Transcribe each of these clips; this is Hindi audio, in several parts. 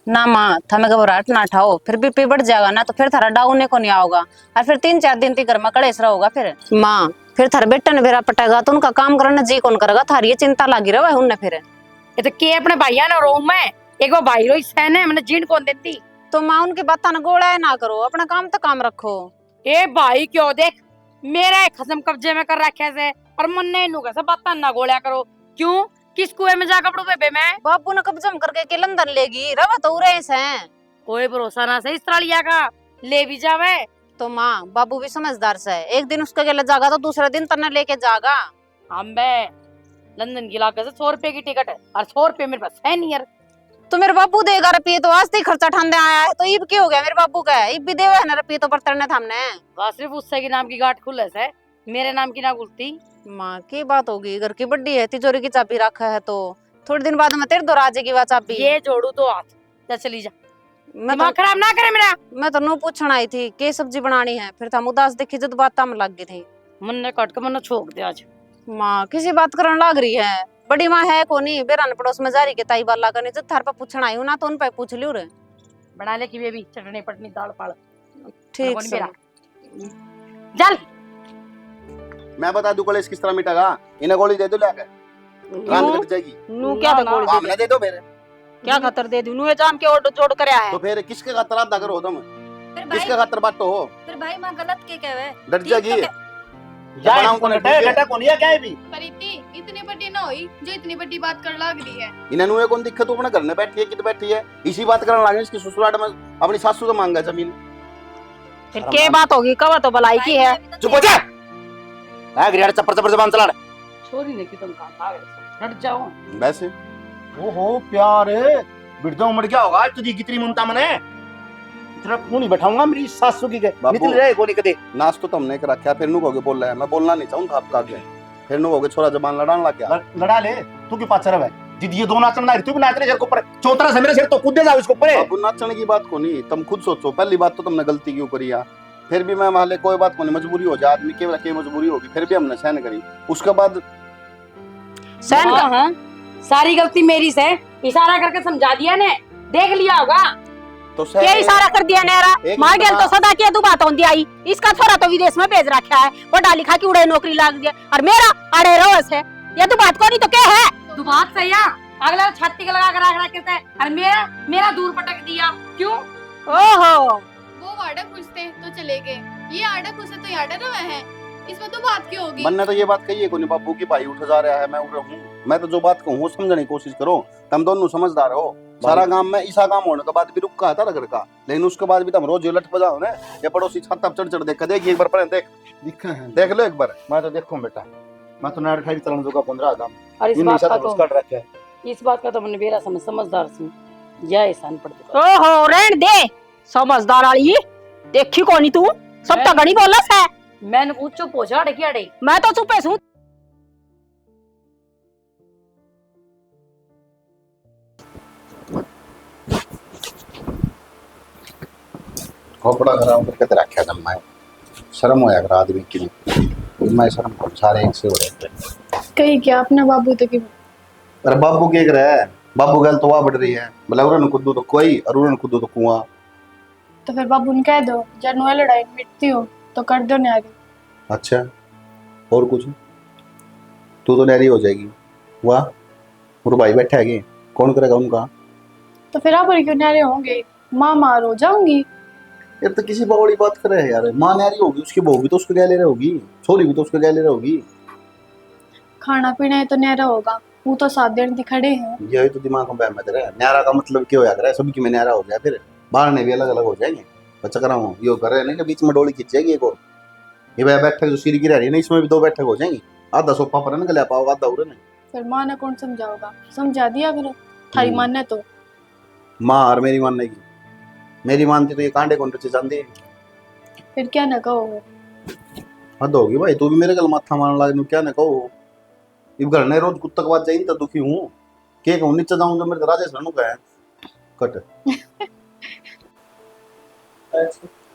ना माँ थमे घबराहट ना ठाओ, फिर बीपी बढ़ जाएगा ना तो फिर थारा डाउन को नहीं आओगा और फिर 3-4 दिन तक घर में कलेश रहोगा। फिर माँ फिर थारे बेटा ने बेरा पटेगा तो उनका काम करने जी कौन करेगा, थारी ये चिंता लगी रहे उनने। फिर ये तो के अपने भाइया ने रो मैं एक बार भाई रो सहन है मैंने जीण कौन देती। तो माँ उनकी बात ना गोड़ा ना करो, अपना काम तो काम रखो। ए भाई क्यों देख मेरा खसम कब्जे में कर रखे से और मन नहीं नु कैसे बात ना गोलिया करो। क्यों किस कुएं में जा कपड़ों पे मैं बापू ने कब्जा करके के लंदन लेगी रवा तो उरे से कोई भरोसा ना से इस तरह लिया का ले भी जावे। तो माँ बाबू भी समझदार से है, एक दिन उसके गले जागा तो दूसरे दिन तन्ने लेके जागा। अम्बे लंदन की लागत 100 रुपए की टिकट है और 100 रुपए मेरे पास है नहीं यार। तो मेरे बाबू देगा रुपये तो आज तक खर्चा ठांदे आया है, तो ईब क्या हो गया मेरे बाबू का, ईब भी देवे है ना रुपये तो बर्तन ने थामने। वह सिर्फ उससे की नाम की गांठ खुले से मेरे नाम की ना खुलती। माँ की बात होगी, घर की बड्डी है, तिजोरी की चाबी रखा है तो थोड़े दिन बाद में तेरे दो राजे की वह चाबी। ये जोड़ू तो हाथ जा चली जा, मैं दिमाग खराब ना करे मेरा। मैं तो नो पूछण आई थी के सब्जी बनानी है, फिर हम उदास देखी जब बात तम लग गई थी। मन ने कट के मन छोक दे आज। माँ किसी बात करने लग रही है, बड़ी माँ है कोनी बेरान पड़ोस में जारी के ताई बाला करने जब थार पर पूछण आई हूं ना तो उन पे पूछ लियो रे। बना ले की बेबी चटनी पटनी दाल पाल ठीक से चल। मैं बता दूं कॉलेज किस तरह मिटेगा, इन्हें गोली दे दो लाकर रात कट जाएगी। नू क्या तो गोली हमने दे दो मेरे क्या खतर दे दूं, नू ये जाम के और जोड़ करया है तो फिर किसके खातर आप दागर हो तुम, किसके खातर बात तो हो। फिर भाई मां गलत के कहवे डट जाएगी बनाऊं कौन है घटा कौन है क्या है भी प्रीति इतनी बड़ी ना हुई जो इतनी बड़ी बात कर लग रही है। इन्हें नुए कौन दिक्कत अपने घर में बैठी है कित बैठी है, इसी बात करने लगे इसकी ससुराल में अपनी सासू से मांगा जमीन। फिर के बात होगी कवा तो भलाई की है। चुप हो जा, हां गिरियाड़ चप्पर चप्पर जबान चला छोरी ने की तुम कहां भाग हट जाओ वैसे। ओहो प्यार बिरदो उमड़ क्या होगा तुझी कितनी मुमता मने तेरा खून ही बैठाऊंगा मेरी सासू की निकल रहे कोनी कदे नाच तो तुमने कर रखा है, फिर नु कहोगे बोल रहा है, मैं बोलना नहीं चाहूं था आपका आगे, फिर नु कहोगे छोरा जबान लड़ाने लग गया। लड़ा ले तू के पास रहा है दीदी ये दो नाचन ना तू भी नाच रहे सिर के ऊपर चौतरा से मेरे सिर तो कूदे जाओ इसके ऊपर। बाबू नाचने की बात को नहीं, तुम खुद सोचो, पहली बात तो तुमने गलती क्यों करी है, फिर भी मैं माले कोई बात को नहीं, मजबूरी हो जाए आदमी केवल के मजबूरी होगी, फिर भी हमने सहन करी। उसके बाद सहन का हां सारी गलती मेरी से इशारा करके समझा दिया ने देख लिया होगा तो ये इशारा कर दिया नेरा मार गेल तो सदा की तू बात होंदी आई, इसका छोरा तो विदेश में भेज रखा है, पढ़ा लिखा की उड़े नौकरी लाग दिया और मेरा अड़े रहो से ये तू बात को नहीं तो क्या है। तू बात सही है अगला छाती के लगा कर रख रखे थे और मेरा दूर पटक दिया क्यों। ओहो वो आड़ा खुश थे तो चले गए, ये आड़ा खुश है तो ये आड़ा रवा है, इसमें तो बात क्यों होगी। मन ने तो ये बात कही है कोनी बाबू की भाई उठ जा रहा है, मैं उठ रहा हूँ, मैं तो जो बात कहूँ वो समझने की कोशिश करो, तुम दोनों समझदार हो। सारा काम में ईसा काम होने के बाद भी रुका था रगड़ का, लेकिन उसके बाद भी तुम रोज लट बजाओ ना, ये पड़ोसी छत पर चढ़ चढ़ देख देख एक बार पहले देख दिखा है देख लो एक बार। मैं तो देखूं बेटा मैं तो नाड़ खाई चलन जोगा 15 काम और इन निशा तो उसका रखा है इस बात का तो मैंने बेरा समझदार सी या एहसान पड़ चुका। ओहो रहन दे समझदार वाली देखी कोनी तू सब तो गणी बोलस है। मैंने पूछो पोछा अड़े की अड़े मैं तो चुपे सू। खोपड़ा खराब करके तो रखा था मैं, शर्म होया कर आदमी की नहीं, मैं शर्म को सारे एक से हो रहे कहीं क्या अपना बाबू तो की। अरे बाबू के रहा है, बाबू गल तो वहां बढ़ रही है, बोला उरन कुद्दू तो कोई और उरन कुद्दू तो कुआं। तो फिर बाबू ने कह दो जब नुआ लड़ाई मिटती हो तो कर दो ने आगे। अच्छा और कुछ, तू तो नहरी हो जाएगी, वाह और भाई बैठा है कौन करेगा उनका। तो फिर आप क्यों नारे होंगे, माँ मार हो जाऊंगी। यार तो किसी बड़ी बात कर रहे हैं यार, माँ नहरी होगी उसकी बहू भी तो उसके गले होगी, छोरी भी तो उसके गले होगी। खाना पीना है तो न्यारा होगा, वो तो 7 दिन खड़े हैं। यही तो दिमाग में बहमत है, न्यारा का मतलब क्या होया करे, सबकी में न्यारा हो जाए, फिर बाहर ने भी अलग अलग हो जाएंगे। बच्चा करा हूँ यो कर रहे हैं कि बीच में डोली खींच जाएगी एक और, ये वह बैठक जो सीरी की रह रही है ना इसमें भी 2 बैठक हो जाएंगी, आधा सोफा पर ना गले पाओ आधा उड़े। फिर माँ ने कौन समझाओगा, समझा दिया करो थारी मानने तो। माँ और मेरी मानने की, मेरी मानती तो ये कांडे कौन रचे चांदी। फिर क्या न कहो, हद होगी भाई, तू भी मेरे गल माथा मारने लग, क्या न कहो। इब घर ने रोज कुत्ता के बाद जाई तो दुखी हूँ, के कहूँ नीचे जाऊँ तो मेरे राजेश रहनु का है कट।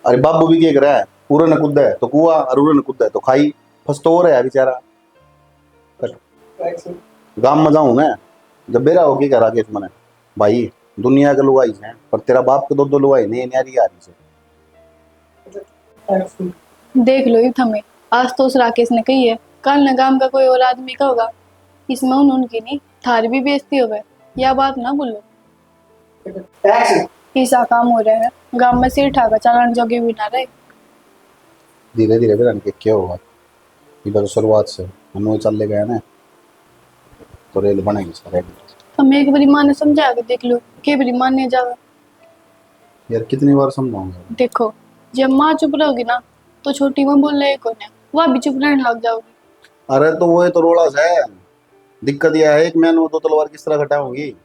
अरे बाबू भी क्या कर रहा है, पूरा न कुद्दा है तो कुआ और उरे न कुद्दा है तो खाई, फंस तो हो रहा है बेचारा कट। गांव में जाऊँ ना जब बेरा हो क्या राकेश मने भाई दुनिया के लुगाई हैं, पर तेरा बाप के दो लुगाई नहीं न्यारी आ रही से। देख लो ये थमे, आज तो उस राकेश ने कही है, कल न गांव का कोई और आदमी का होगा, इसमें उनकी नहीं थारी भी बेइज्जती हो गए, यह बात ना बोलो। ऐसा काम हो रहा है गांव में, सिर ठाकर चालान जोगे भी ना रहे। धीरे धीरे फिर क्या होगा, इधर शुरुआत से हम वो चल ले गए ना तो रेल बनेगी सारे। हम एक बारी माँ ने समझा के देख लो, के बारी मानने जाओ। यार कितनी बार समझाऊंगा। देखो जब माँ चुप रहोगी ना तो छोटी माँ बोल रहे कौन है, वह भी चुप रहने लग जाओगी। अरे तो वो तो रोड़ा सा है, दिक्कत यह है कि मैं दो तलवार किस तरह खटाऊंगी,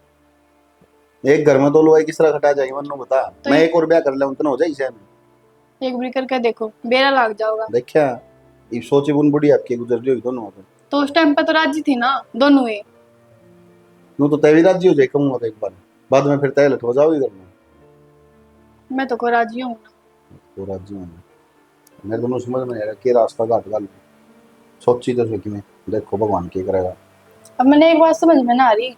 एक घर में दो लोग किस तरह खटा जाएगी मन्नू बता। तो मैं एक और ब्याह कर ले उतना हो जाए एक बारी करके देखो, बेरा लग जाओगा। देखा ये सोची बुन बुढ़ी आपकी गुजर रही होगी दोनों पे। तो उस टाइम पे तो राजी थी ना दोनों ही। यूं तो तय भी राजी हो जाए कहूंगा तो एक बार, बाद में फिर तय लट हो जाओगी घर में। मैं तो को राजी हूँ ना। तो राजी हूँ मेरे दोनों समझ में आ रहा कि रास्ता घाट गल सोची तो कि मैं देखो भगवान क्या करेगा। अब मैंने एक बात समझ में ना आ रही,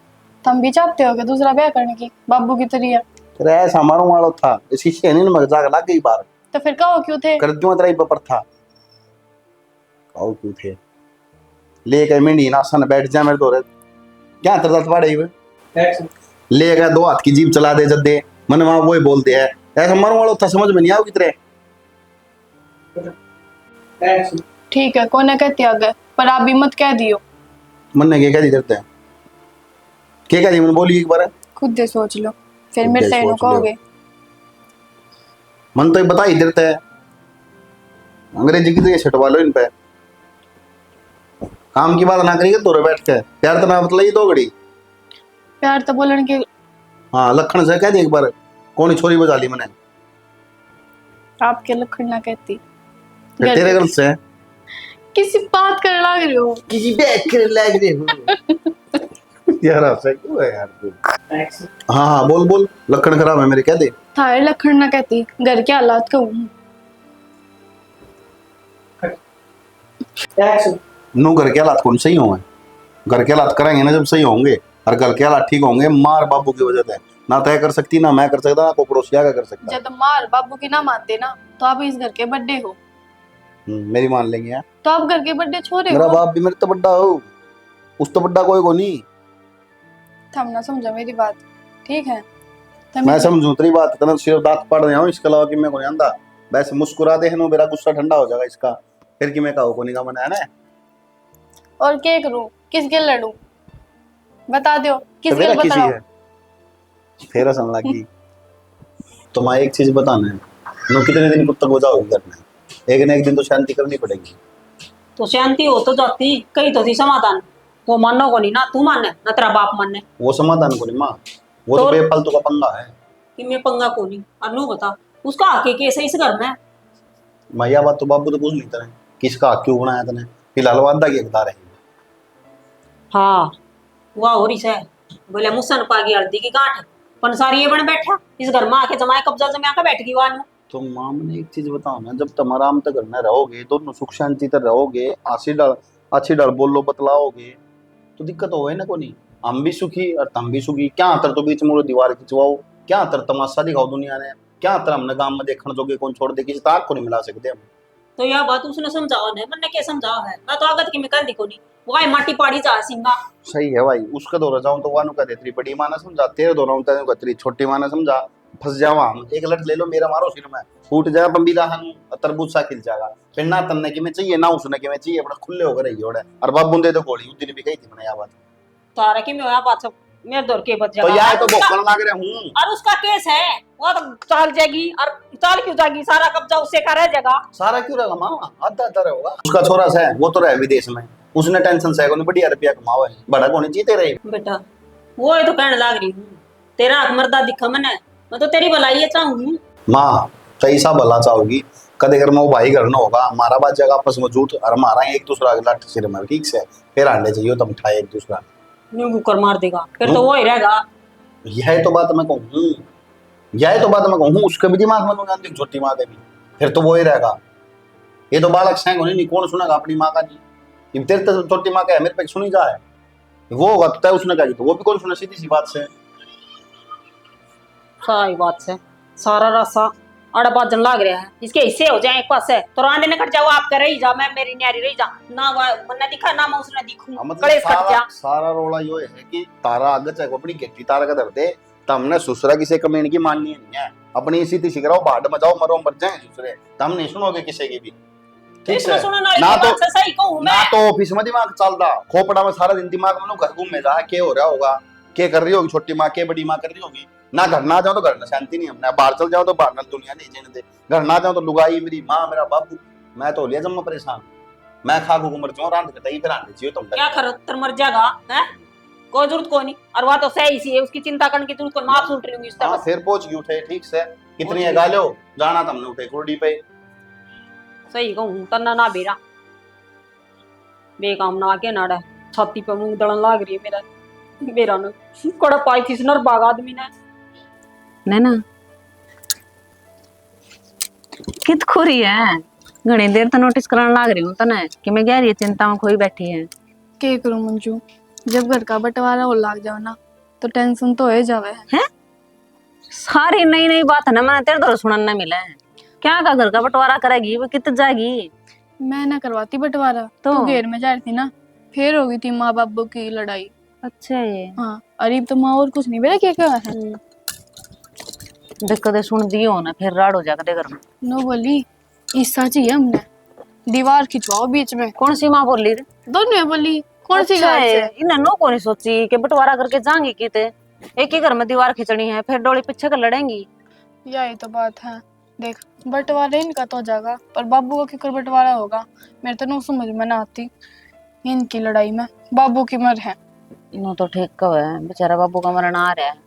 तुम भी चाहते हो कि दूसरा ब्याह करने की बाबू की तरह? तेरा ऐसा मारू वाला था इसी से नहीं मजाक लग गई बार। तो फिर कहो क्यों थे? कर दूं तेरा पर था कहो क्यों थे ले के मिंडी नासन बैठ जा मेरे दोरे क्या तरदा पड़े हुए ले गए दो हाथ की जीभ चला दे जद्दे मन वहां वो ही बोलते हैं ऐसा मारू वाला था समझ में नहीं आओ कितरे। ठीक है कोने कहते आगे, पर आप भी मत कह दियो। मन ने क्या दी देते हैं क्या कह दी मैंने बोली एक बार खुद दे सोच लो, फिर खुद मेरे दे से सोच कहोगे। मन तो बता ही देते हैं अंग्रेजी की तो ये छटवा लो इन पे, काम की बात ना करिए तो बैठ के प्यार तो ना बतलाई दो घड़ी। प्यार तो बोलन के हाँ लखन से कह दी एक बार कौन छोरी बजा ली मैंने, आपके लखन ना कहती। फिर तेरे गलत से किसी बात कर लग रहे हो, किसी बैठ कर लग रहे हो यार आपसे क्यों है यार तू। हाँ हाँ बोल बोल लखन खराब है मेरे कह दे। थारे लखन ना कहती, घर के हालात कहूँ। नो घर के हालात कौन सही होंगे, घर के हालात करेंगे ना जब सही होंगे, और घर के हालात ठीक होंगे मार बाबू की वजह से ना तय कर सकती ना मैं कर सकता ना कोई पड़ोसिया का कर सकता। जब मार बाबू की ना मानते ना तो आप इस घर के बड्डे हो, मेरी मान लेंगे यार, तो आप घर के बड्डे छोरे मेरा हो। बाप भी मेरे तो बड्डा हो उस तो बड्डा कोई को नहीं। थम ना समझो मेरी बात, ठीक है? मैं समझू तेरी बात तना सिर दांत पड़ रहा हूँ इसके अलावा कि मैं को नहीं आंदा, वैसे मुस्कुरा दे नो मेरा गुस्सा ठंडा हो जाएगा इसका, फिर कि मैं कहो को नहीं का मन है ना। और क्या करूं, किसके लड़ूं बता दो, तो किसके मेरा किसी बताओ। है फिर हंसने लगी। तो मैं एक चीज बताना है, नो कितने दिन तक हो जाओगी घर में, एक न एक दिन तो शांति करनी पड़ेगी। तो शांति हो तो जाती, कहीं तो थी समाधान, वो मानो को नहीं ना तू माने ना तेरा बाप माने। वो समाधान को नहीं माँ, वो तो बेफालतू का पंगा है कि मैं पंगा को नहीं, और नू बता उसका हक कैसे इस घर में। मैया बात तो बाबू तो पूछ नहीं तने किसका हक क्यों बनाया तने, फिलहाल वादा की एकदार है। हाँ वाह हो रही है बोले मुसन पागी हल्दी की गांठ पंसारी ये बन बैठा इस घर में आके जमाए कब्जा जमा के बैठ गई वानू। तो माँ मैंने एक चीज बताओ ना, जब तुम आराम तक घर में रहोगे दोनों सुख शांति तक रहोगे, अच्छी डर बोलो बतलाओगे तो दिक्कत हो ना को नहीं, हम भी सुखी और तुम भी सुखी। क्या अंतर तो बीच में दीवार खिंचवाओ, क्या अंतर तमाशा दिखाओ दुनिया ने, क्या अंतर हमने गांव में देखने जोगे कौन छोड़ दे किसी ताक को नहीं मिला सकते हम। तो यह बात उसने समझाओ ने मैंने क्या समझाओ है, मैं तो आगत की निकल दी को नहीं वाई माटी पाड़ी जा सिंगा। सही है भाई, उसका दौरा जाऊं तो वानु का तेरी बड़ी माँ ने समझा, तेरे दौरा का तेरी छोटी माँ ने समझा, फंस जावा हम। एक लट ले लो मेरा मारो सिर में फूट जाएगा बम्बीला हन तरबूज सा खिल जाएगा, फिर ना तन्ने की में चाहिए ना उसने की में चाहिए, अपना खुले होकर रही ओड़े और बाबू दे दो गोली उस दिन भी कही थी मैंने यह बात। तारा की में होया बात सब मेरे दौर के बच तो जाएगा। यार तो भोकन लग रहे हूं और उसका केस है वो तो चाल जाएगी, और चाल क्यों जाएगी, सारा कब्जा उससे का रह जाएगा। सारा क्यों रहेगा माँ, आधा आधा रहेगा। उसका छोरा सा है वो तो रहे विदेश में, उसने टेंशन से कोई बढ़िया रुपया कमावा है, बड़ा कोनी जीते रहे बेटा वो ही तो कहने लग रही हूँ तेरा हक मर्दा दिखा मैंने, मैं तो तेरी भलाई चाहूँ। माँ कैसा भला चाहोगी, कदे घर में वो भाई घर न होगा हमारा बात जगह आपस में झूठ और हमारा एक दूसरा के लट सिर में ठीक से फिर आंडे चाहिए तुम उठाए एक दूसरा न्यू कुकर मार देगा फिर तो वो ही रहेगा। यह तो बात मैं कहूँ, यह तो बात मैं कहूँ उसके भी दिमाग में लूंगा छोटी माँ देवी फिर तो वो ही रहेगा। ये तो बालक सैंग होने नहीं कौन सुनेगा अपनी माँ का जी, तेरे तो छोटी माँ का है मेरे पे सुनी जाए वो होगा तो उसने कहा तो वो भी कौन सुने, सीधी सी बात से। सही बात से सारा रास्ता आड़ा बाजन लाग रहा है, इसके हिस्से हो जाए एक पास से तो रांधे ने कट जाओ, आप कर रही जा, मैं मेरी न्यारी रही जा ना, मन्ने दिखा ना मैं उसने दिखूं, मतलब कलेश कट जा। सारा रोला यो है कि तारा आगे चाहे अपनी गेटी तारा का दर्दे तमने सुसरा किसी कमेंट की माननी नहीं है, अपनी इसी तीसी कराओ, भाड़ मचाओ, मरो मर जाए दूसरे, तम नहीं सुनोगे किसी की भी। ठीक इसमें है सुनने ना, वाली तो बात से सही कहूं ना मैं। तो ऑफिस में दिमाग चलता, खोपड़ा में सारा दिन दिमाग में घर घूमे जा, क्या हो रहा होगा, क्या कर रही होगी छोटी माँ, क्या बड़ी माँ कर रही होगी, ना घर ना जाओ तो घर में शांति नहीं, हमने बाहर चल जाओ तो बाहर ना दुनिया नहीं जीने दे, घर ना जाओ तो लुगाई मेरी माँ मेरा बाबू, मैं तो लिया जब मैं परेशान, मैं खा खू मर जाऊँ, रात कटाई फिर आने चाहिए तुम क्या करो तर मर जाएगा है, कोई जरूरत कोई नहीं, और वह तो सही सी है, उसकी चिंता करने की जरूरत कोई, माफ सुन रही हूँ इस तरह। फिर पहुंच गई उठे, ठीक से कितनी है गालो जाना तुमने उठे कुर्डी पे, सही कहूं तना ना बेरा बेकाम ना के नाड़ा छाती पे मुंह दड़न लाग रही है मेरा, मेरा ना कड़ा पाई फिसनर बाग आदमी ने ना कित खुरी है, घणी देर तो नोटिस कराने लाग रही हूं तने कि मैं गहरी चिंता में खोई बैठी है। के करूं मंजू, जब घर का बंटवारा हो लाग जाओ ना तो टेंशन तो हो जावे है। सारी नई नई बात है ना, मैंने तेरे तो सुनने न मिला है, क्या का घर का बंटवारा करेगी वो कित जाएगी, मैं ना करवाती बंटवारा तो तू घेर में जा रही थी ना, फिर हो गई थी माँ बाबू की लड़ाई। अच्छा ये हाँ अरे तो माँ और कुछ नहीं बेटा, क्या है देख कदे सुन दियो ना फिर राड़ हो जा कदे घर में। नो बोली ईसा चाहिए हमने, दीवार खिंचवाओ बीच में। कौन सी माँ बोली रे? दोनों बोली कौन सी अच्छा गाल है, से? इन्हें नो कौन सोची कि बंटवारा करके जाएंगी किते, एक ही घर में दीवार खिंचनी है फिर डोली पीछे कर लड़ेंगी। यही तो बात है, देख बंटवारा इनका तो जाएगा पर बाबू का क्यों बंटवारा होगा, मेरे तो नो समझ में ना आती इनकी लड़ाई में, बाबू की मर है। नो तो ठीक कहो है, बेचारा बाबू का मरण आ रहा है,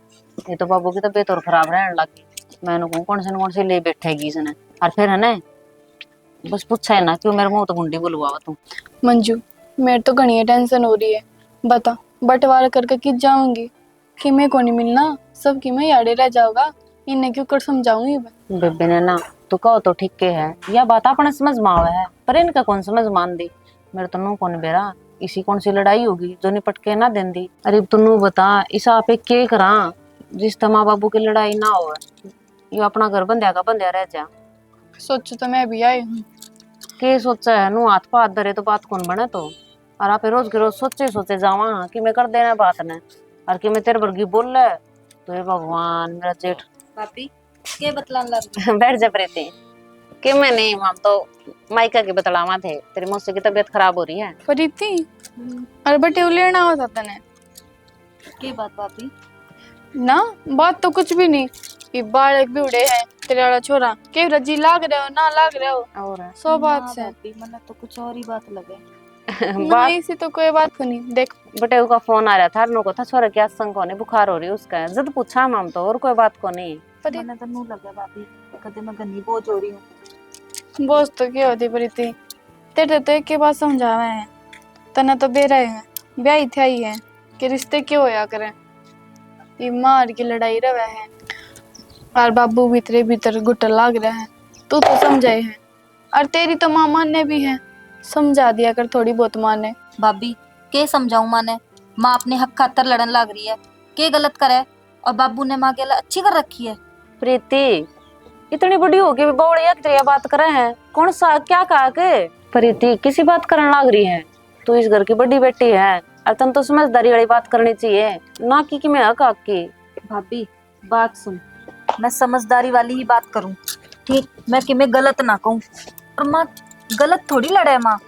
ये तो बाबू की तबीयत और खराब रहने लगी, मैंने कहूँ कौन से ले बैठेगी इसने, और फिर है ना बस पूछा है ना क्यों मेरे मुंह तो गुंडी बुलवा तू। मंजू मेरे तो घनी टेंशन हो रही है, बता बंटवारा करके किस जाऊंगी, कि मैं को नहीं मिलना, सब की मैं याड़े रह जाऊंगा, इन्हें क्यों कर समझाऊंगी मैं। बेबे ने ना तू कहो तो ठीक के है, या बात अपने समझ में आवे है पर इनका कौन समझ मान दी, मेरे तो नू कौन बेरा, इसी कौन सी लड़ाई होगी जो निपट के ना दें दी। अरे तू बता इस आपे के करा जिस माँ बाबू की लड़ाई ना हो, ये अपना घर बंध्या का बंध्या रह जा। सोचो तो मैं भी आई हूँ, के सोचा है नू हाथ पात धरे तो बात कौन बने, तो और आप रोज के रोज सोचे जावा कि मैं कर देना बात ने, और कि मैं तेरे वर्गी बोल ले तो ये भगवान मेरा जेठ भाभी के बतलान लग बैठ जा प्रीति कि मैं नहीं, हम तो माइका के बतलावा थे, तेरी मौसी की तबीयत खराब हो रही है। फरीती अरे बटे लेना होता तने के बात भाभी? ना बात तो कुछ भी नहीं, ये बालक भी उड़े हैं तेरे वाला छोरा, के रजी लाग रहे हो ना लाग रहे हो और सो बात से भाभी मैंने तो कुछ और ही बात लगे। ना इसी तो कोई बात को नहीं। देख बटे का फोन आ रहा था, नो को था छोरा क्या संग होने बुखार हो रही है उसका, जद पूछा हम तो और कोई बात को नहीं। मैंने तो नू लगा भाभी कदे मैं गन्नी बोझ हो रही हूँ। बोझ तो क्या होती प्रीति, तेरे तो एक के बात समझावे हैं, तना तो बेरा है ब्याह थे ही है कि रिश्ते क्यों होया करे, ये मार की लड़ाई रवे है और बाबू भीतरे भीतर गुट लाग रहे हैं, तू तो समझाए है और तेरी तो माँ माने भी है, समझा दिया कर थोड़ी बहुत माने। भाभी के समझाऊं माने, माँ अपने हक खातर लड़न लग रही है, के गलत करे और बाबू ने माँ के लिए अच्छी कर रखी है। प्रीति इतनी बड़ी हो गई बौड़िया तेरी बात करे हैं, कौन सा क्या कहा के प्रीति किसी बात करने लग रही है, तू इस घर की बड़ी बेटी है और तुम तो समझदारी वाली बात करनी चाहिए ना कि मैं हक की। भाभी बात सुन, मैं समझदारी वाली ही बात करूं, ठीक, मैं कि मैं गलत ना कहूं, और माँ गलत थोड़ी लड़े, माँ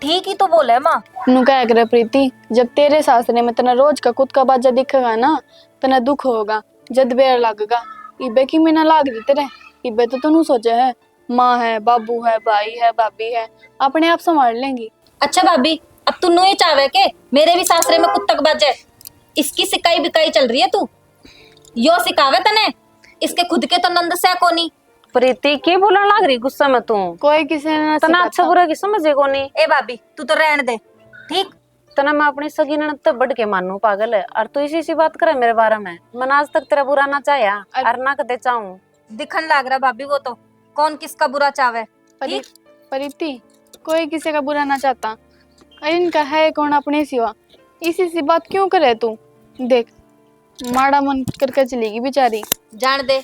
ठीक ही तो बोले माँ। नू क्या करे प्रीति, जब तेरे सासरे में तना रोज का खुद का बाजा दिखेगा ना, तना दुख होगा, जद बेर लगेगा, इबे की में ना लाग रही तेरे, इबे तो तू सोचे है माँ है बाबू है भाई है भाभी है, अपने आप संभाल लेंगी। अच्छा भाभी अब तू नो ही चाहे के मेरे भी सासरे में कुत्तक बाजे, इसकी सिकाई बिकाई चल रही है, तू यो सिखावे तने, इसके खुद के तो नंद से कोनी। प्रीति की बोलने लग रही गुस्सा में तू, कोई किसी ने ना तना अच्छा सिखाता। बुरा की समझे को नहीं। ए भाभी तू तो रहने दे, ठीक, तना मैं अपनी सगी ननद तो बढ़ के मानू पागल है, और तू इसी बात करे मेरे बारे में, मैंने आज तक तेरा बुरा ना चाहा और ना कदे चाहूं। दिखन लग रहा भाभी वो तो कौन किसका बुरा चाहे, ठीक? प्रीति कोई किसी का बुरा ना चाहता, अरे इनका है कौन अपने सिवा, इसी सी बात क्यों करे तू। देख माड़ा मन करके चलेगी बेचारी, जान दे।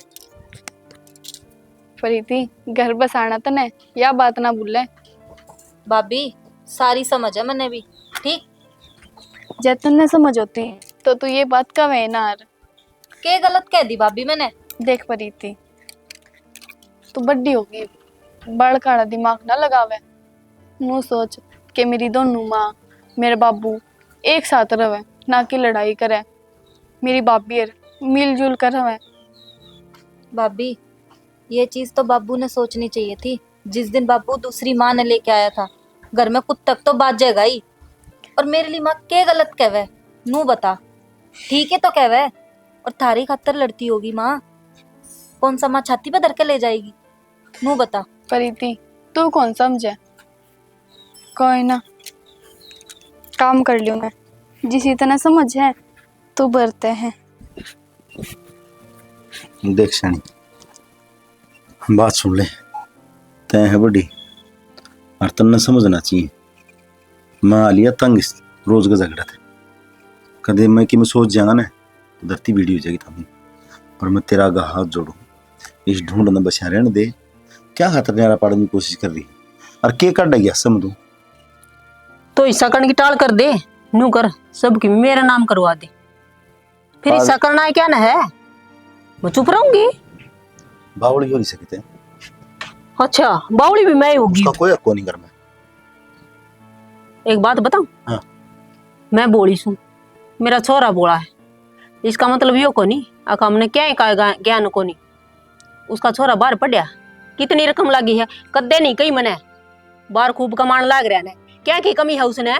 प्रीति घर बसाना तने या बात ना भूले। भाभी सारी समझ है मैंने भी, ठीक। जब तन्ने समझ होती तो तू ये बात का वे ना यार। के गलत कह दी भाभी मैंने? देख प्रीति, तू बड्डी होगी, बड़काड़ा दिमाग ना लगावे। नू सोच कि मेरी दोनों माँ मेरे बाबू एक साथ रहे, ना कि लड़ाई करे। मेरी बाबी मिलजुल कर रहे। भाभी ये चीज तो बाबू ने सोचनी चाहिए थी। जिस दिन बाबू दूसरी माँ ने लेके आया था घर में, कुछ तक तो बात जाएगा ही। और मेरे लिए माँ के गलत कहवे? नू बता। ठीक है तो कहवे, और थारी खातर लड़ती होगी माँ। कौन सा माँ छाती पे धर के ले जाएगी? नू बता। प्रीति तू कौन समझे? कोई ना, काम कर लियो मैं। जिस इतना समझ है तू बरते हैं। देख शानी, बात सुन ले। तय है बड़ी और तन्ने समझना चाहिए। मैं आलिया तंग इस रोज का झगड़ा थे। कदे मैं कि मैं सोच जाऊंगा ना तो धरती बीड़ी हो जाएगी थमी। पर मैं तेरा आगा हाथ जोड़ू, इस ढूंढ न बचा रहने दे। क्या खातर न्यारा पाड़ने की कोशिश कर रही और के कर गया समझू तो हिस्सा करने की टाल कर दे। नू कर सबकी मेरा नाम करवा दे। फिर हिस्सा करना है क्या ना है? मैं चुप रहूंगी? बावड़ी हो नहीं सकते। अच्छा बावड़ी भी मैं ही होगी। उसका कोई हक नहीं कर। मैं एक बात बताऊं? हाँ। मैं बोली सू, मेरा छोरा बोला है। इसका मतलब यो को नहीं अका हमने क्या ही कहा ज्ञान को नहीं। उसका छोरा बाहर पढ़िया, कितनी रकम लगी है कद्दे नहीं कही मने। बाहर खूब कमाने लाग रहा है, क्या की कमी है उसने?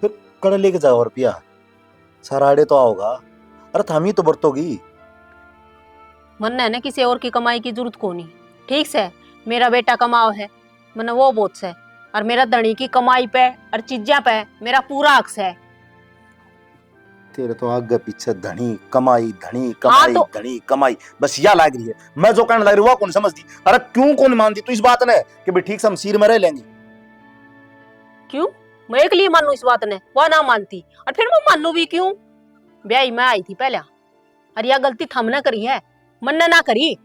फिर कड़े लेके जाओ रुपया सारा आड़े तो आओगा। अरे थामी तो बरतोगी। मन है ना किसी और की कमाई की जरूरत को नहीं। ठीक से मेरा बेटा कमाओ है मैंने वो बहुत से, और मेरा धनी की कमाई पे और चीजा पे मेरा पूरा हक है। तेरे तो आगे पीछे धनी कमाई धनी कमाई तो धनी कमाई बस या लाग रही है। मैं जो कहने लग रही हूँ वो कौन समझती? अरे क्यों कौन मानती तू इस बात ने कि भाई ठीक से हम सिर में रह लेंगे? क्यों मैं एक लिए मानू इस बात ने? वो ना मानती और फिर मैं मानू भी क्यों? ब्याही मैं आई थी पहले, और यह गलती हमने करी है, मन ने ना करी।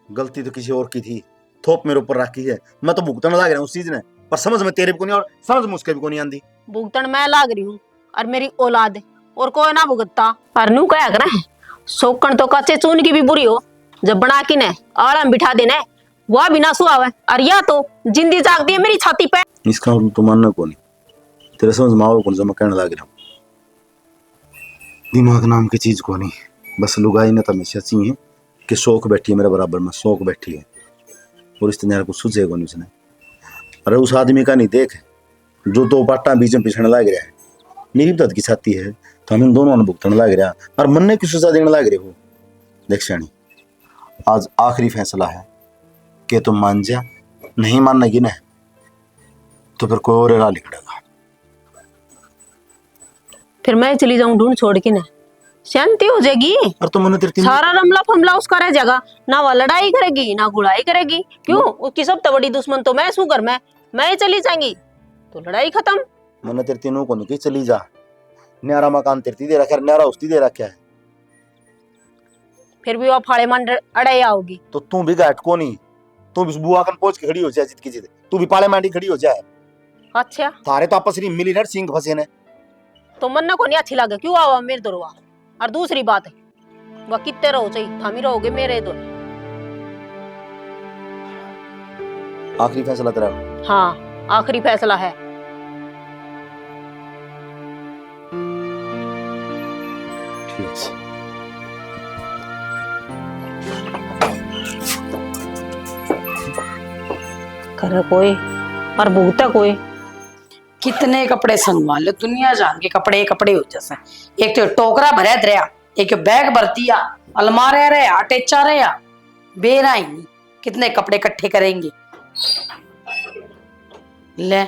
गलती तो किसी और की थी, थोप मेरे ऊपर रखी है। मैं तो भुगतने लग रहा हूँ उस चीज ने, पर समझ में तेरे भी को नहीं और समझ में उसके भी को नहीं आती। भुगतन मैं लाग रही हूँ और मेरी औलाद और कोई ना भुगतता। और नू क्या करे सोकन तो कच्चे चून की भी बुरी हो, जब बना की ने आड़ा में बिठा देने वह भी ना सुहावे, और या तो जिंदी जागती है मेरी छाती पे। इसका तो मानना को नहीं, तेरे समझ में आओ कौन सा मैं कहने लग रहा हूँ। दिमाग नाम की चीज को नहीं, बस लुगाई ने तो हमेशा चाहिए कि शौक बैठी है मेरे बराबर में, शौक बैठी है और इस तरह को सुझेगा नहीं उसने। अरे उस आदमी का नहीं देख जो दो पाटा बीच में पिछड़ने लग रहा है। मेरी भी दर्द की छाती है तो हम इन दोनों ने भुगतने लग रहा और मन ने की सजा देने लग रहे हो। देख शानी, आज आखिरी फैसला है कि तुम मान जा, नहीं मानेगी ना तो फिर कोई और राह निकलेगा। फिर मैं चली जाऊं ढूंढ छोड़ के ना, शांति हो जाएगी। और तुम उन्हें तेरे सारा रमला फमला उसका रह जाएगा, ना वो लड़ाई करेगी ना गुड़ाई करेगी। क्यों? उसकी सबसे बड़ी दुश्मन तो मैं सुगर मैं ही चली जाएंगी तो लड़ाई खत्म। मैंने तेरे तीनों को नहीं चली जा, न्यारा मकान तेरे दे रखा है, न्यारा उसकी दे रखा है। फिर भी वो फाड़े मान अड़े आओगी तो तू भी घाट को नहीं, तू भी बुआ कन पहुंच के खड़ी हो जाए जित की जित, तू भी पाले मांडी खड़ी हो जाए। अच्छा थारे तो आपस में मिली ना सिंह फंसे ने तो मन को नहीं अच्छी लगे क्यों आवा मेरे दरवा। और दूसरी बात है वह कितने रहो चाहिए थामी रहोगे मेरे दो। आखिरी फैसला तेरा। हाँ आखिरी फैसला है। ठीक है। करे कोई और भूगता कोई। कितने कपड़े संगवा लो, दुनिया जान के कपड़े कपड़े हो जैसे। एक तो टोकरा भरा दरिया, एक बैग भरतिया, अलमारे रहे टेचा रहे बेरा ही नहीं। कितने कपड़े इकट्ठे करेंगे? ले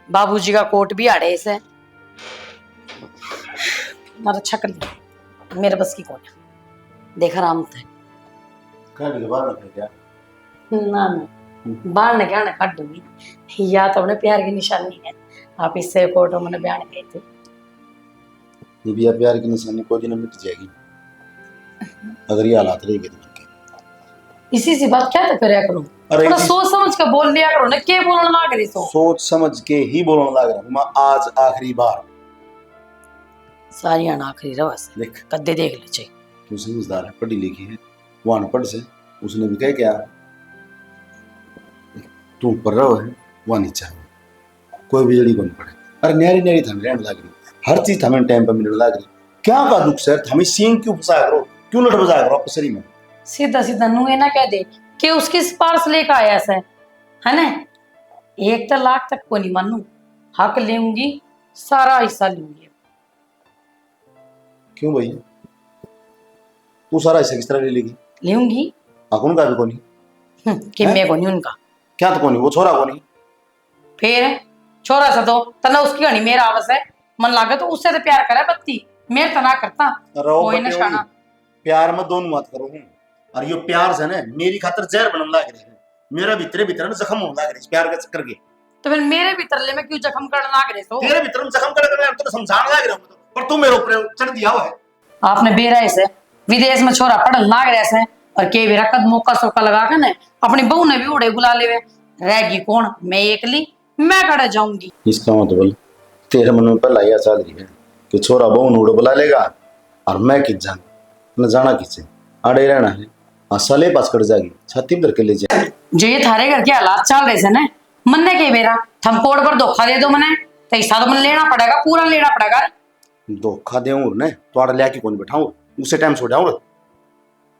बाबूजी का कोट भी आड़े से मारा छक लिया, मेरे बस की कोट देख आराम थे ना बाहर ने क्या काट दूंगी। या तो अपने प्यार की निशानी है, आप इससे कोर्टों में बयान गए थे। ये भी प्यार की निशानी कोई दिन मिट जाएगी। अगर ये हालात रहेंगे तो करके इसी सी बात क्या तो करया करो, अरे थोड़ा इसी- सोच समझ के बोल लिया करो ना, के बोलना ना करे तो सोच समझ के ही बोलने लग रहा हूं मैं आज आखिरी बार। सारी आखिरी रवास देख कद्दे देख ले चाहिए। तू समझदार है, पढ़ी लिखी है, वो अनपढ़ से उसने भी कह क्या तू ऊपर रहो है वो नीचा है, कोई भी जड़ी को नहीं पड़े। अरे न्यारी न्यारी थमें रहने लग रही, हर चीज थमें टाइम पर मिलने लग रही, क्या का दुख सर हमें सींग क्यों फंसाया करो, क्यों लट बजाया करो आपसरी में। सीधा सीधा नुए ना कह दे कि उसकी सिफारिश लेकर आया है ना, 1 लाख तक को नहीं मानू, हक लेंगी, सारा हिस्सा लूंगी। क्यों भैया तू सारा ऐसा किस तरह ले लेगी, लूंगी अकुन का भी कोनी कि मैं को नहीं उनका, क्या तो कोनी वो छोरा कोनी, फिर छोरा से तो तना उसकी हनी मेरा आवस है, मन लागे तो उससे तो प्यार करे बत्ती, मेरे तना करता रहो कोई बटे नशाना। होगी। प्यार में दोनों मत करो हूं, और ये प्यार से ना मेरी खातर जहर बनने लग रही है, मेरा भीतरे भीतर ना जख्म होने लग रही है प्यार के चक्कर के। तो फिर मेरे भीतर ले मैं क्यों जख्म करना लाग रहे तो तेरे भीतर में जख्म कर हम तो समझाने लग रहा हूं, पर तू मेरे ऊपर चढ़ दिया हुआ है। आपने बेरा से विदेश में छोरा पढ़न लाग रहे से और के भी रकद मौका सोका लगा के ना अपनी बहू ने भी उड़े बुला ले, रहेगी कौन, मैं एकली, मैं खड़े जाऊंगी। इसका मतलब तेरे मन में पहला यह चल रही है कि छोरा बहू नूड़ बुला लेगा और मैं किस जान न जाना किसे अड़े रहना है, सले पास कर जाएगी छाती में धर के ले जाए। जो ये थारे घर के हालात चल रहे थे ना, मन ने के बेरा थम कोड पर धोखा दे दो मने तो हिस्सा तो मन लेना पड़ेगा, पूरा लेना पड़ेगा। धोखा दे ने तो आड़ लिया कौन बैठाऊं उसे टाइम सो जाऊं,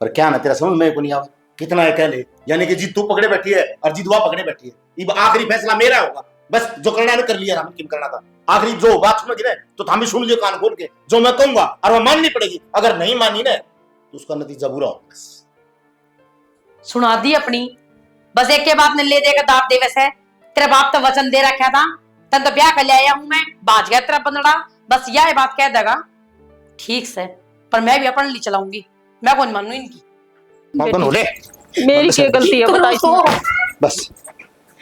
पर क्या ना तेरा समझ में को नहीं आवा कितना है कह ले, यानी कि जीत तू पकड़े बैठी है और जीत वहां पकड़े बैठी है, ये आखिरी फैसला मेरा होगा, बस जो करना है कर लिया, हम किम करना था आखिरी जो बात सुनोगी ना तो हम भी सुन लियो कान खोल के, जो मैं कहूंगा और वो माननी पड़ेगी, अगर नहीं मानी ना तो उसका नतीजा बुरा होगा। बस सुना दी अपनी, बस एक के बाप ने ले देकर दाब दे, वैसे तेरे बाप तो वचन दे रखा था, तन तो ब्याह कर ले आया हूं मैं, बाज गया तेरा बंदड़ा, बस यह बात कह देगा ठीक से, पर मैं भी अपन ली चलाऊंगी, मैं कौन मानू इनकी। कौन हो ले मेरी क्या गलती है बता इसमें? बस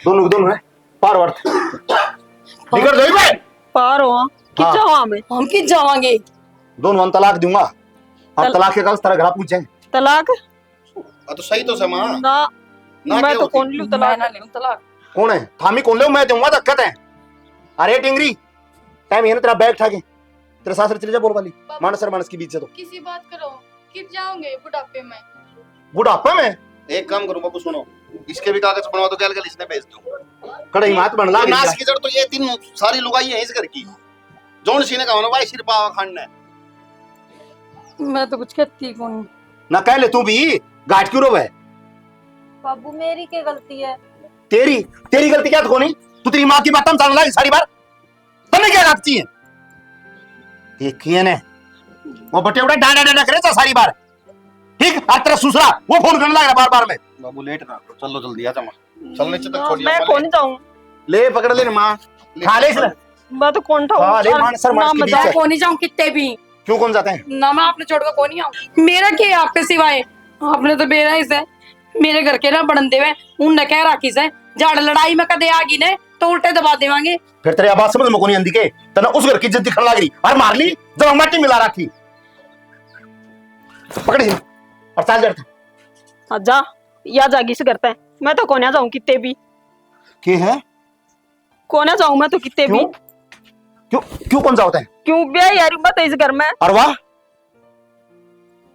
दोनों है पार वर्त निकल जाइए भाई पार हो कि हाँ। जाओ मैं हम किस जावांगे, दोनों हम तलाक दूंगा और तलाक के कागज तेरा घर पूछेंगे। तलाक तो सही तो समा ना, ना मैं क्या तो होती? कौन लूं मैं तलाक? ना लूं तलाक। कौन है थामी कौन ले मैं दूंगा दिक्कत है। अरे टिंगरी टाइम ये ना तेरा बैग ठाके तेरे सासरे चले जा बोल वाली मानस और मानस के बीच से तो किसी बात करो कि जाओगे बुढ़ापे में। बुढ़ापा में एक काम करो बाबू सुनो, इसके भी कागज बनवा दो, क्या इसने भेज दो। कड़ई मात बन ला तो नाश की जड़ तो ये तीन सारी लुगाई है इस घर की, जोन सी ने कहा ना भाई सिर पावा खाना है। मैं तो कुछ कहती कौन, ना कह ले तू भी गाठ क्यों रोवे, बाबू मेरी क्या गलती है? तेरी तेरी गलती क्या तो कोनी, तू तेरी माँ की बात हम जान ला सारी बार तने क्या लगती है, देखिए ने वो बटे उड़ा डांडा डांडा करे था सारी बार, ठीक। और तेरा ससुरा वो फोन करने लग रहा बार बार में, बाबू लेट ना चलो जल्दी आ जा मां, चलने से तक छोड़ मैं कौन जाऊं? ले पकड़ ले माँ खा ले इसने, मैं तो कौन था? हाँ, ले मान सर मार के बीच मैं से। कौन नहीं जाऊं कितने भी, क्यों कौन जाते हैं ना मैं आपने छोड़ कर कौन नहीं आऊं, मेरा क्या है आपके सिवाय, आपने तो बेरा इसे मेरे घर के ना बड़ंदे में उनने कह राखी से झाड़ लड़ाई में कदे आगी ने तो उल्टे दबा देवांगे। फिर तेरी आवाज समझ में कोनी आंदी के तना उस घर की इज्जत दिखने लग रही और मार ली जब माटी मिला रखी, पकड़ इसे और चल जड़ हाँ जा या जागी से करता है, मैं तो कोने जाऊं कितने भी, के है कोने जाऊं मैं तो कितने भी, क्यों क्यों क्यों कौन सा होता है, क्यों ब्याह यार मत इस घर में। और वाह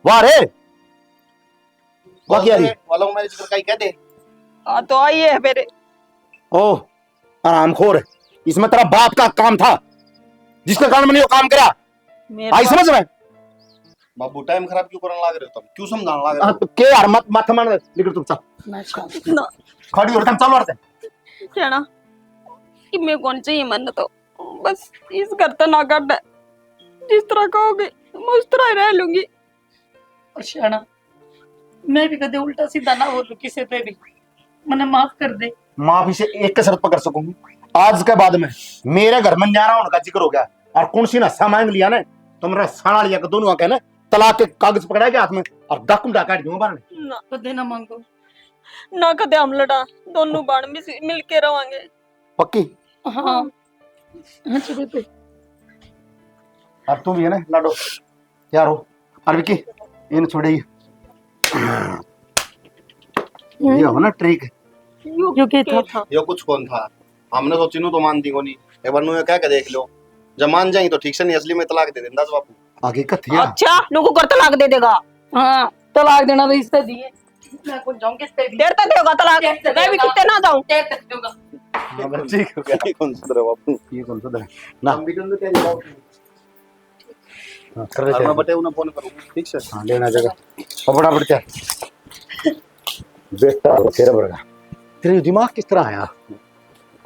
वाह रे वाह क्या रही वालों मेरे जिक्र का ही कह दे। हाँ तो आइए है मेरे, ओ आरामखोर, इसमें तेरा बाप का काम था जिसके कारण मैंने ये काम करा, मेरा आई समझ में। बाबू टाइम खराब क्यों करने लग रहे हो तुम, क्यों समझाने लग रहे हाँ, हो? तो के यार मत मत मान निकल तुम चल मैं छोड़ ना खड़ी हो तुम चल और कहना कि मैं कौन चाहिए मन तो बस इस घर तो ना काट, जिस तरह कहोगे मैं उस तरह ही रह लूंगी। और शाना मैं भी कदे उल्टा सीधा ना बोलूं किसी पे भी, मने माफ कर दे। माफी से एक शर्त पर कर सकूंगी, आज के बाद में मेरे घर में न्यारा होने का जिक्र हो गया और कौन सी नशा मांग लिया ना तो मेरा साड़ा लिया के दोनों आके ना तलाक के कागज पकड़ा के हाथ में और डाकू डाका दूंगा बाहर में। ना कदे ना मांगो, ना कदे हम लड़ा, दोनों बाण मिल के रवांगे। पक्की हाँ चुप पे अब तुम भी है ना लाडो यार हो और विकी इन छोड़ी ये हो ना ट्रिक यो के था ये कुछ कौन था हमने सोची नु तो मानती को नहीं एक बार नु क्या के देख लो जब मान जाएंगे तो ठीक से नहीं असली में तलाक दे देंदा बापू आगे कथिया अच्छा लोगों को तलाक दे देगा हाँ तलाक देना तो इससे दिए मैं कुछ जाऊं किससे भी देर तक देगा तलाक मैं भी कितने ना जाऊं देर तक दूंगा ठीक हो गया ये कौन सुधरा बापू ये कौन सुधरा ना हम भी तो तेरी बात हां कर रहे मैं बटे उन्हें फोन करूं ठीक से हां लेना जगह फटाफट बढ़ क्या बेटा तेरा बड़ा तेरे दिमाग किस तरह आया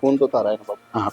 कौन तो तारा है ना बापू हां